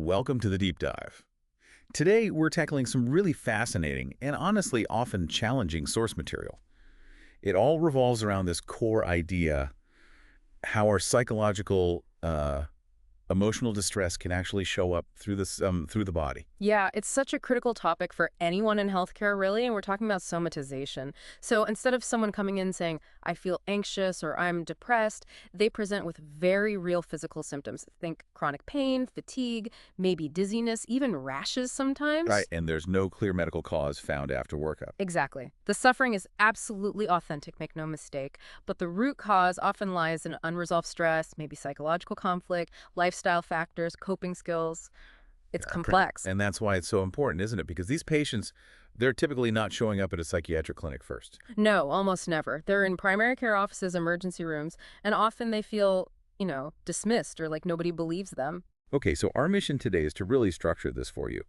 Welcome to the deep dive. Today, we're tackling some really fascinating and honestly often challenging source material. It all revolves around this core idea how our psychological, emotional distress can actually show up through the body. Yeah, it's such a critical topic for anyone in healthcare, really, and we're talking about somatization. So instead of someone coming in saying, I feel anxious or I'm depressed, they present with very real physical symptoms. Think chronic pain, fatigue, maybe dizziness, even rashes Right. sometimes. And there's no clear medical cause found after workup. Exactly. The suffering is absolutely authentic, make no mistake, but the root cause often lies in unresolved stress, maybe psychological conflict, lifestyle factors, coping skills. It's Great. complex. And that's why it's so important, isn't it? Because these patients, they're typically not showing up at a psychiatric clinic first. No, almost never. They're in primary care offices, emergency rooms, and often they feel, dismissed or like nobody believes them. Okay, so our mission today is to really structure this for you.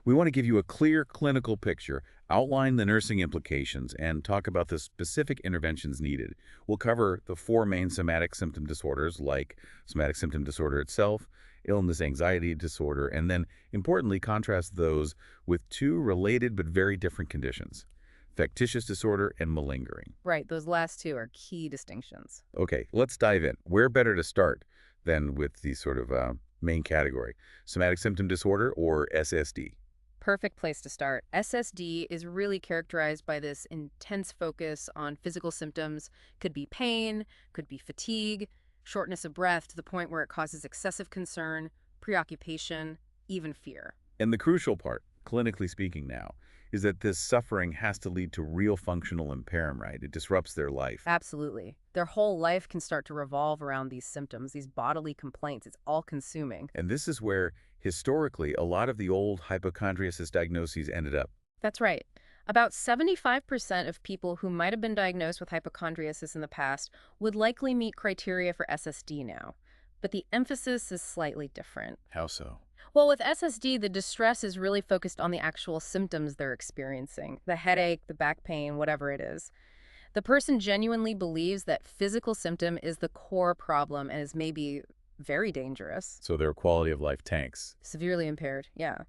We want to give you a clear clinical picture, outline the nursing implications, and talk about the specific interventions needed. We'll cover the four main somatic symptom disorders like somatic symptom disorder itself, illness anxiety disorder, and then, importantly, contrast those with two related but very different conditions, factitious disorder and malingering. Right, those last two are key distinctions. Okay, let's dive in. Where better to start than with the sort of main category, somatic symptom disorder or SSD? Perfect place to start. SSD is really characterized by this intense focus on physical symptoms. Could be pain, could be fatigue, shortness of breath to the point where it causes excessive concern, preoccupation, even fear. And the crucial part, clinically speaking now, is that this suffering has to lead to real functional impairment, right? It disrupts their life. Absolutely. Their whole life can start to revolve around these symptoms, these bodily complaints. It's all consuming. And this is where, historically, a lot of the old hypochondriasis diagnoses ended up. That's right. About 75% of people who might have been diagnosed with hypochondriasis in the past would likely meet criteria for SSD now. But the emphasis is slightly different. How so? Well, with SSD, the distress is really focused on the actual symptoms they're experiencing, the headache, the back pain, whatever it is. The person genuinely believes that physical symptom is the core problem and is maybe very dangerous, So their quality of life tanks. severely impaired, yeah.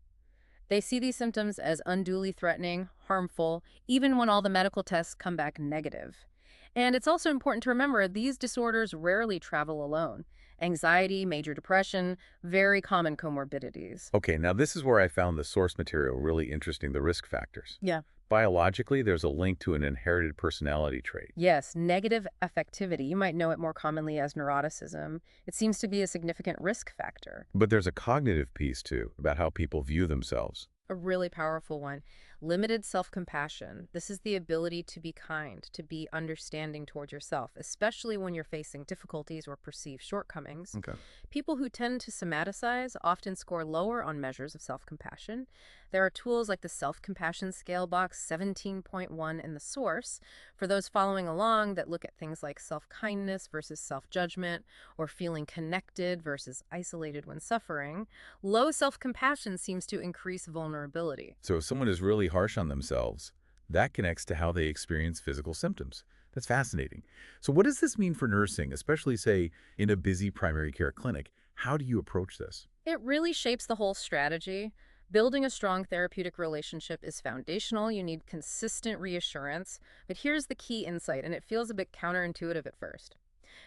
They see these symptoms as unduly threatening, harmful, even when all the medical tests come back negative. And it's also important to remember these disorders rarely travel alone. Anxiety, major depression, very common comorbidities. Okay, now this is where I found the source material really interesting, the risk factors. Yeah. Biologically, there's a link to an inherited personality trait. Yes, negative affectivity, you might know it more commonly as neuroticism. It seems to be a significant risk factor. But there's a cognitive piece, too, about how people view themselves. A really powerful one. Limited self-compassion. This is the ability to be kind, to be understanding towards yourself, especially when you're facing difficulties or perceived shortcomings. Okay. People who tend to somaticize often score lower on measures of self-compassion. There are tools like the Self-Compassion Scale Box 17.1 in the source for those following along that look at things like self-kindness versus self-judgment or feeling connected versus isolated when suffering. Low self-compassion seems to increase vulnerability. So if someone is really harsh on themselves, that connects to how they experience physical symptoms. That's fascinating. So what does this mean for nursing, especially, say, in a busy primary care clinic? How do you approach this? It really shapes the whole strategy. Building a strong therapeutic relationship is foundational. You need consistent reassurance. But here's the key insight, and it feels a bit counterintuitive at first.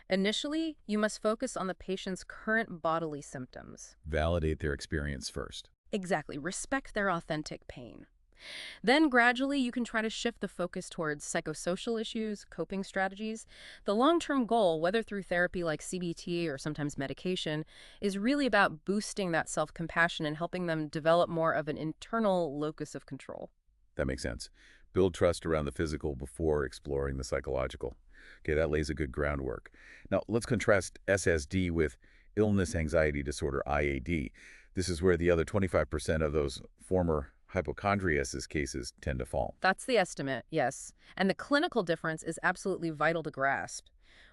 Initially, you must focus on the patient's current bodily symptoms. Validate their experience first. Exactly. Respect their authentic pain. Then gradually you can try to shift the focus towards psychosocial issues, coping strategies. The long-term goal, whether through therapy like CBT or sometimes medication, is really about boosting that self-compassion and helping them develop more of an internal locus of control. That makes sense. Build trust around the physical before exploring the psychological. Okay, that lays a good groundwork. Now, let's contrast SSD with illness anxiety disorder, IAD. This is where the other 25% of those former hypochondriasis cases tend to fall. That's the estimate, yes. And the clinical difference is absolutely vital to grasp.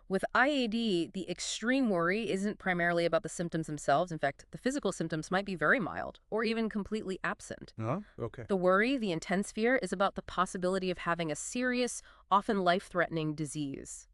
With IAD, the extreme worry isn't primarily about the symptoms themselves. In fact, the physical symptoms might be very mild or even completely absent. Huh? Okay. The worry, the intense fear, is about the possibility of having a serious, often life-threatening disease.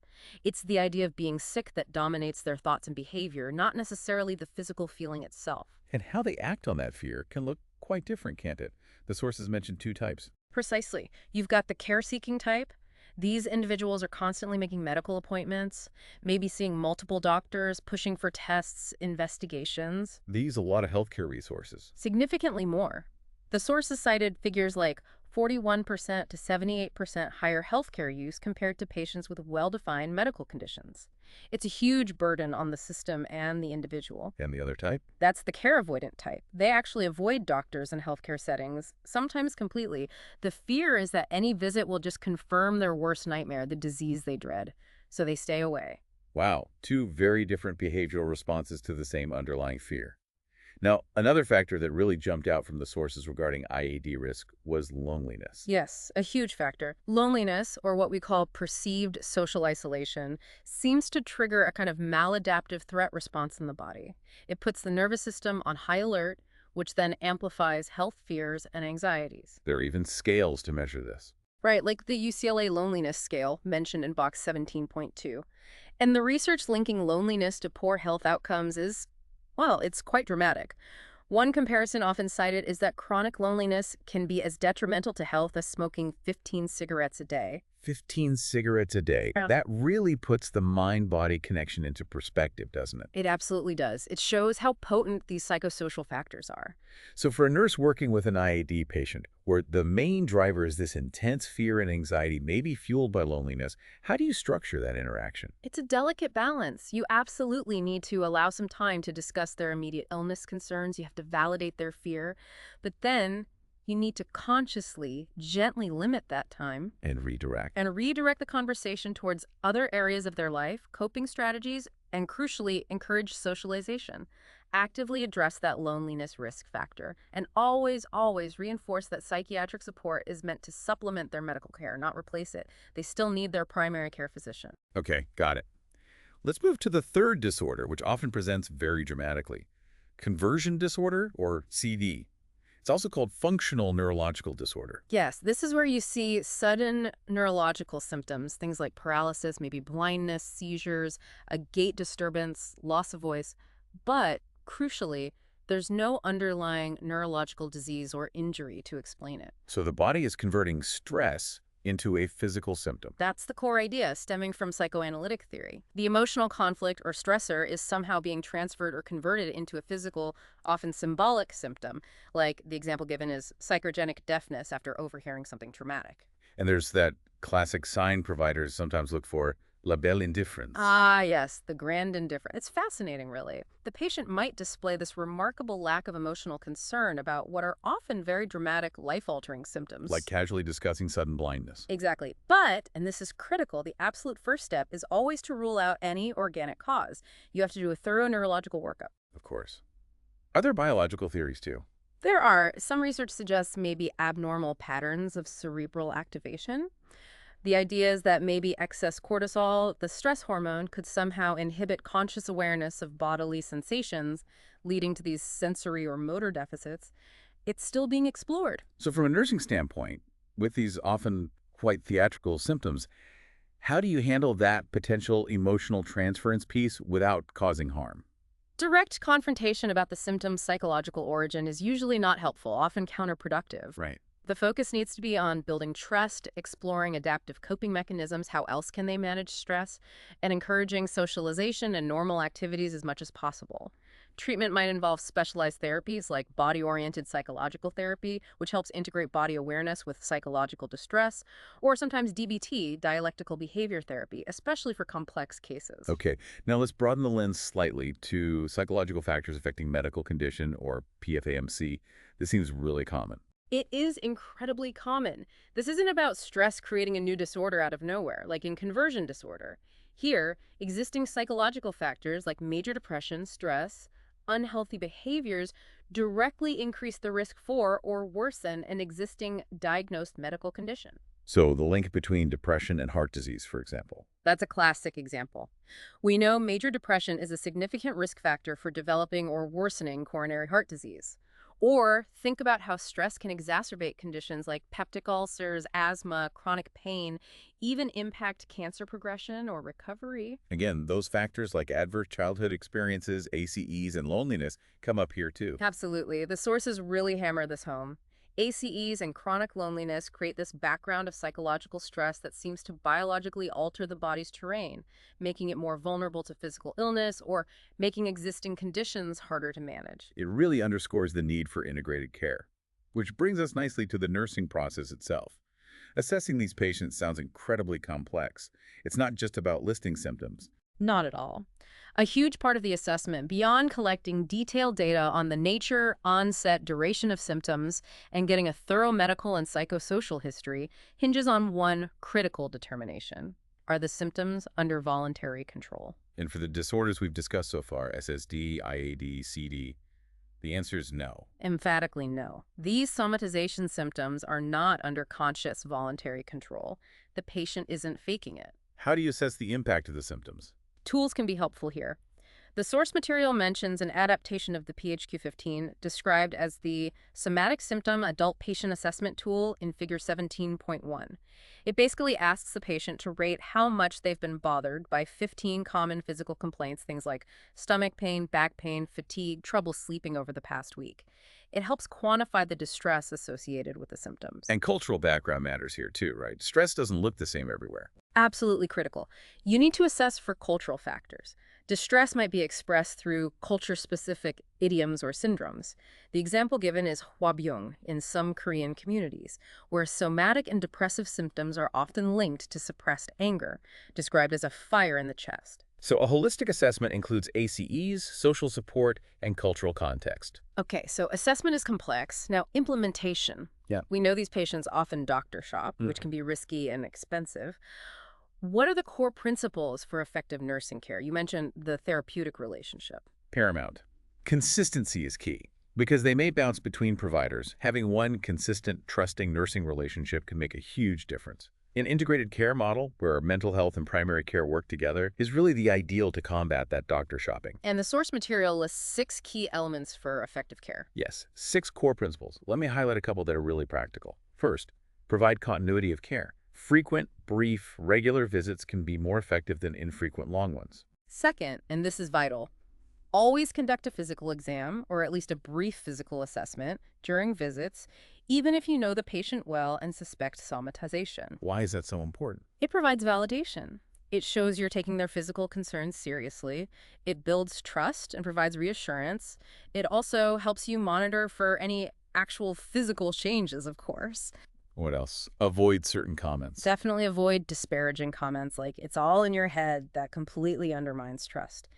It's the idea of being sick that dominates their thoughts and behavior, not necessarily the physical feeling itself. And how they act on that fear can look quite different, can't it? The sources mentioned two types. Precisely. You've got the care-seeking type. These individuals are constantly making medical appointments, maybe seeing multiple doctors, pushing for tests, investigations. These a lot of healthcare resources. Significantly more. The sources cited figures like 41% to 78% higher healthcare use compared to patients with well-defined medical conditions. It's a huge burden on the system and the individual. And the other type? That's the care avoidant type. They actually avoid doctors in healthcare settings, sometimes completely. The fear is that any visit will just confirm their worst nightmare, the disease they dread. So they stay away. Wow, two very different behavioral responses to the same underlying fear. Now, another factor that really jumped out from the sources regarding IAD risk was loneliness. Yes, a huge factor. Loneliness, or what we call perceived social isolation, seems to trigger a kind of maladaptive threat response in the body. It puts the nervous system on high alert, which then amplifies health fears and anxieties. There are even scales to measure this. Right, like the UCLA loneliness scale mentioned in box 17.2. And the research linking loneliness to poor health outcomes is, well, it's quite dramatic. One comparison often cited is that chronic loneliness can be as detrimental to health as smoking 15 cigarettes a day. 15 cigarettes a day. Yeah. That really puts the mind-body connection into perspective, doesn't it? It absolutely does. It shows how potent these psychosocial factors are. So for a nurse working with an IAD patient, where the main driver is this intense fear and anxiety, maybe fueled by loneliness, how do you structure that interaction? It's a delicate balance. You absolutely need to allow some time to discuss their immediate illness concerns. You have to validate their fear. But then you need to consciously, gently limit that time And redirect. and redirect the conversation towards other areas of their life, coping strategies, and crucially, encourage socialization. Actively address that loneliness risk factor, and always, always reinforce that psychiatric support is meant to supplement their medical care, not replace it. They still need their primary care physician. Okay, got it. Let's move to the third disorder, which often presents very dramatically. Conversion disorder, or CD. It's also called functional neurological disorder. Yes, this is where you see sudden neurological symptoms, things like paralysis, maybe blindness, seizures, a gait disturbance, loss of voice. But crucially, there's no underlying neurological disease or injury to explain it. So the body is converting stress into a physical symptom. That's the core idea stemming from psychoanalytic theory. The emotional conflict or stressor is somehow being transferred or converted into a physical, often symbolic symptom, like the example given is psychogenic deafness after overhearing something traumatic. And there's that classic sign providers sometimes look for, la belle indifference. Ah, yes, the grand indifference. It's fascinating, really. The patient might display this remarkable lack of emotional concern about what are often very dramatic, life-altering symptoms. Like casually discussing sudden blindness. Exactly. But, and this is critical, the absolute first step is always to rule out any organic cause. You have to do a thorough neurological workup. Of course. Are there biological theories too? There are. Some research suggests maybe abnormal patterns of cerebral activation. The idea is that maybe excess cortisol, the stress hormone, could somehow inhibit conscious awareness of bodily sensations, leading to these sensory or motor deficits. It's still being explored. So from a nursing standpoint, with these often quite theatrical symptoms, how do you handle that potential emotional transference piece without causing harm? Direct confrontation about the symptom's psychological origin is usually not helpful, often counterproductive. Right. The focus needs to be on building trust, exploring adaptive coping mechanisms, how else can they manage stress, and encouraging socialization and normal activities as much as possible. Treatment might involve specialized therapies like body-oriented psychological therapy, which helps integrate body awareness with psychological distress, or sometimes DBT, dialectical behavior therapy, especially for complex cases. Okay, now let's broaden the lens slightly to psychological factors affecting medical condition, or PFAMC. This seems really common. It is incredibly common. This isn't about stress creating a new disorder out of nowhere, like in conversion disorder. Here, existing psychological factors like major depression, stress, unhealthy behaviors directly increase the risk for or worsen an existing diagnosed medical condition. So the link between depression and heart disease, for example. That's a classic example. We know major depression is a significant risk factor for developing or worsening coronary heart disease. Or think about how stress can exacerbate conditions like peptic ulcers, asthma, chronic pain, even impact cancer progression or recovery. Again, those factors like adverse childhood experiences, ACEs, and loneliness come up here too. Absolutely. The sources really hammer this home. ACEs and chronic loneliness create this background of psychological stress that seems to biologically alter the body's terrain, making it more vulnerable to physical illness or making existing conditions harder to manage. It really underscores the need for integrated care. Which brings us nicely to the nursing process itself. Assessing these patients sounds incredibly complex. It's not just about listing symptoms. Not at all. A huge part of the assessment, beyond collecting detailed data on the nature, onset, duration of symptoms, and getting a thorough medical and psychosocial history, hinges on one critical determination. Are the symptoms under voluntary control? And for the disorders we've discussed so far, SSD, IAD, CD, the answer is no. Emphatically no. These somatization symptoms are not under conscious voluntary control. The patient isn't faking it. How do you assess the impact of the symptoms? Tools can be helpful here. The source material mentions an adaptation of the PHQ-15 described as the Somatic Symptom Adult Patient Assessment Tool in Figure 17.1. It basically asks the patient to rate how much they've been bothered by 15 common physical complaints, things like stomach pain, back pain, fatigue, trouble sleeping over the past week. It helps quantify the distress associated with the symptoms. And cultural background matters here too, right? Stress doesn't look the same everywhere. Absolutely critical. You need to assess for cultural factors. Distress might be expressed through culture-specific idioms or syndromes. The example given is hwabyung in some Korean communities, where somatic and depressive symptoms are often linked to suppressed anger, described as a fire in the chest. So a holistic assessment includes ACEs, social support, and cultural context. Okay, so assessment is complex. Now, implementation. Yeah. We know these patients often doctor shop, which can be risky and expensive. What are the core principles for effective nursing care? You mentioned the therapeutic relationship. Paramount. Consistency is key. Because they may bounce between providers, having one consistent, trusting nursing relationship can make a huge difference. An integrated care model, where mental health and primary care work together, is really the ideal to combat that doctor shopping. And the source material lists 6 key elements for effective care. Yes, 6 core principles. Let me highlight a couple that are really practical. First, provide continuity of care. Frequent, brief, regular visits can be more effective than infrequent long ones. Second, and this is vital, always conduct a physical exam, or at least a brief physical assessment, during visits, even if you know the patient well and suspect somatization. Why is that so important? It provides validation. It shows you're taking their physical concerns seriously. It builds trust and provides reassurance. It also helps you monitor for any actual physical changes, of course. What else? Avoid certain comments. Definitely avoid disparaging comments like, "it's all in your head," that completely undermines trust.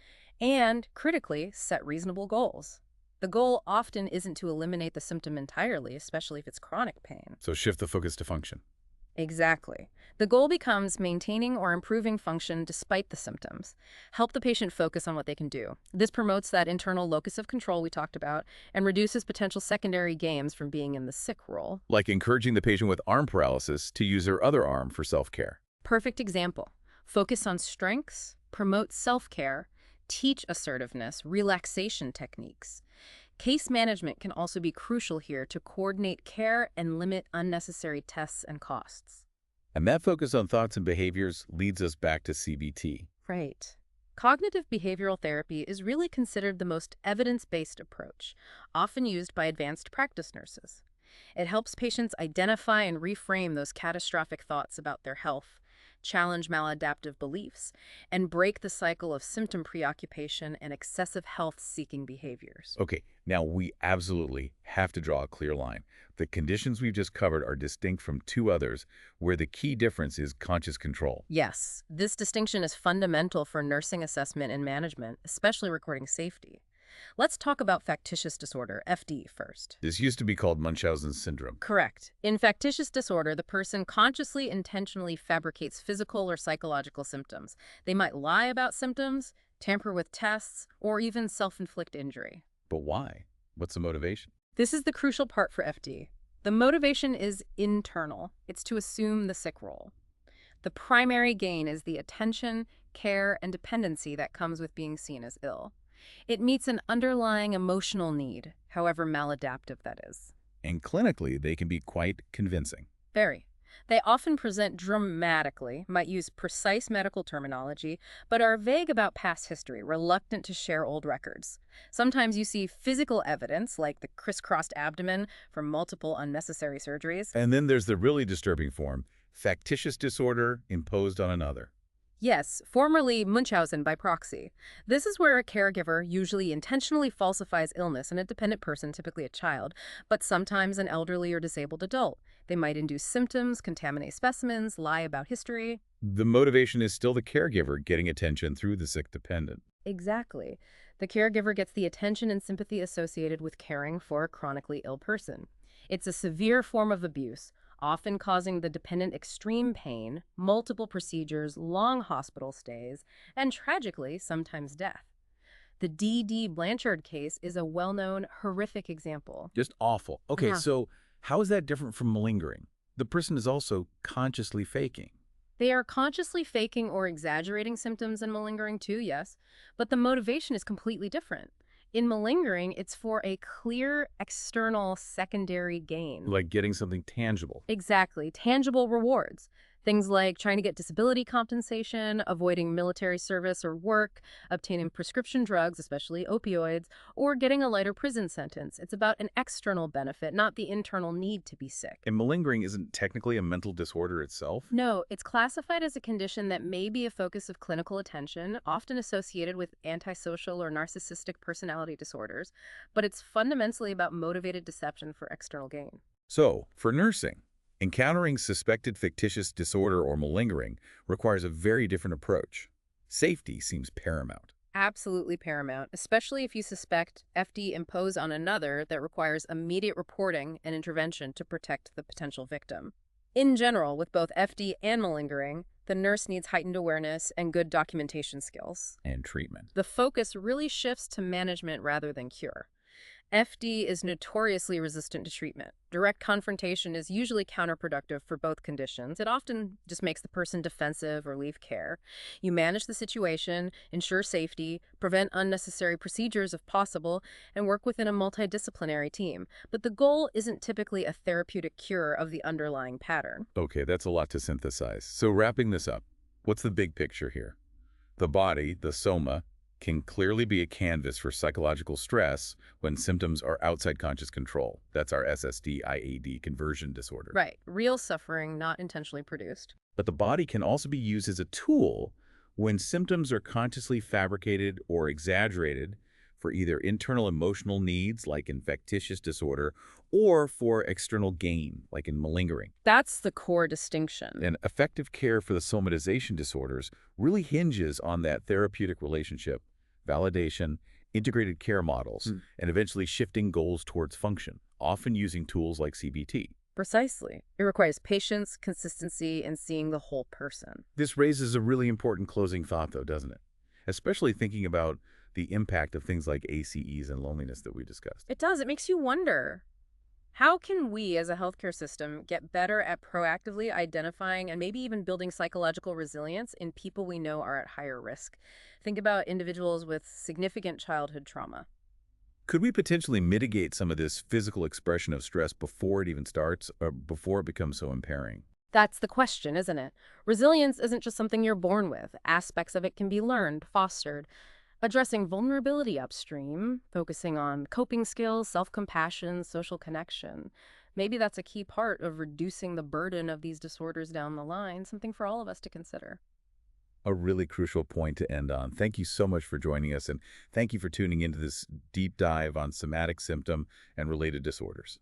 And, critically, set reasonable goals. The goal often isn't to eliminate the symptom entirely, especially if it's chronic pain. So shift the focus to function. Exactly. The goal becomes maintaining or improving function despite the symptoms. Help the patient focus on what they can do. This promotes that internal locus of control we talked about and reduces potential secondary gains from being in the sick role. Like encouraging the patient with arm paralysis to use their other arm for self-care. Perfect example. Focus on strengths, promote self-care, teach assertiveness, relaxation techniques. Case management can also be crucial here to coordinate care and limit unnecessary tests and costs. And that focus on thoughts and behaviors leads us back to CBT. Right. Cognitive behavioral therapy is really considered the most evidence-based approach, often used by advanced practice nurses. It helps patients identify and reframe those catastrophic thoughts about their health, challenge maladaptive beliefs, and break the cycle of symptom preoccupation and excessive health-seeking behaviors. Okay, now we absolutely have to draw a clear line. The conditions we've just covered are distinct from 2 others, where the key difference is conscious control. Yes, this distinction is fundamental for nursing assessment and management, especially recording safety. Let's talk about factitious disorder, FD, first. This used to be called Munchausen's syndrome. Correct. In factitious disorder, the person consciously, intentionally fabricates physical or psychological symptoms. They might lie about symptoms, tamper with tests, or even self-inflict injury. But why? What's the motivation? This is the crucial part for FD. The motivation is internal. It's to assume the sick role. The primary gain is the attention, care, and dependency that comes with being seen as ill. It meets an underlying emotional need, however maladaptive that is. And clinically, they can be quite convincing. Very. They often present dramatically, might use precise medical terminology, but are vague about past history, reluctant to share old records. Sometimes you see physical evidence, like the crisscrossed abdomen from multiple unnecessary surgeries. And then there's the really disturbing form, factitious disorder imposed on another. Yes, formerly Munchausen by proxy. This is where a caregiver usually intentionally falsifies illness in a dependent person, typically a child, but sometimes an elderly or disabled adult. They might induce symptoms, contaminate specimens, lie about history. The motivation is still the caregiver getting attention through the sick dependent. Exactly. The caregiver gets the attention and sympathy associated with caring for a chronically ill person. It's a severe form of abuse, often causing the dependent extreme pain, multiple procedures, long hospital stays, and tragically, sometimes death. The D.D. Blanchard case is a well-known, horrific example. Just awful. Okay, Yeah. so how is that different from malingering? The person is also consciously faking. They are consciously faking or exaggerating symptoms in malingering too, yes, but the motivation is completely different. In malingering, it's for a clear external secondary gain. Like getting something tangible. Exactly. Tangible rewards. Things like trying to get disability compensation, avoiding military service or work, obtaining prescription drugs, especially opioids, or getting a lighter prison sentence. It's about an external benefit, not the internal need to be sick. And malingering isn't technically a mental disorder itself? No, it's classified as a condition that may be a focus of clinical attention, often associated with antisocial or narcissistic personality disorders, but it's fundamentally about motivated deception for external gain. So, for nursing, encountering suspected fictitious disorder or malingering requires a very different approach. Safety seems paramount. Absolutely paramount, especially if you suspect FD imposed on another that requires immediate reporting and intervention to protect the potential victim. In general, with both FD and malingering, the nurse needs heightened awareness and good documentation skills. And treatment. The focus really shifts to management rather than cure. FD is notoriously resistant to treatment. Direct confrontation is usually counterproductive for both conditions. It often just makes the person defensive or leave care. You manage the situation, ensure safety, prevent unnecessary procedures if possible, and work within a multidisciplinary team. But the goal isn't typically a therapeutic cure of the underlying pattern. Okay, that's a lot to synthesize. So wrapping this up, what's the big picture here? The body, the soma, can clearly be a canvas for psychological stress when symptoms are outside conscious control. That's our SSD-IAD conversion disorder. Right. Real suffering, not intentionally produced. But the body can also be used as a tool when symptoms are consciously fabricated or exaggerated for either internal emotional needs, like in factitious disorder, or for external gain, like in malingering. That's the core distinction. And effective care for the somatization disorders really hinges on that therapeutic relationship, validation, integrated care models, and eventually shifting goals towards function, often using tools like CBT. Precisely. It requires patience, consistency, and seeing the whole person. This raises a really important closing thought, though, doesn't it? Especially thinking about the impact of things like ACEs and loneliness that we discussed. It does. It makes you wonder, how can we as a healthcare system get better at proactively identifying and maybe even building psychological resilience in people we know are at higher risk? Think about individuals with significant childhood trauma. Could we potentially mitigate some of this physical expression of stress before it even starts or before it becomes so impairing? That's the question, isn't it? Resilience isn't just something you're born with. Aspects of it can be learned, fostered. Addressing vulnerability upstream, focusing on coping skills, self-compassion, social connection. Maybe that's a key part of reducing the burden of these disorders down the line, something for all of us to consider. A really crucial point to end on. Thank you so much for joining us, and thank you for tuning into this deep dive on somatic symptom and related disorders.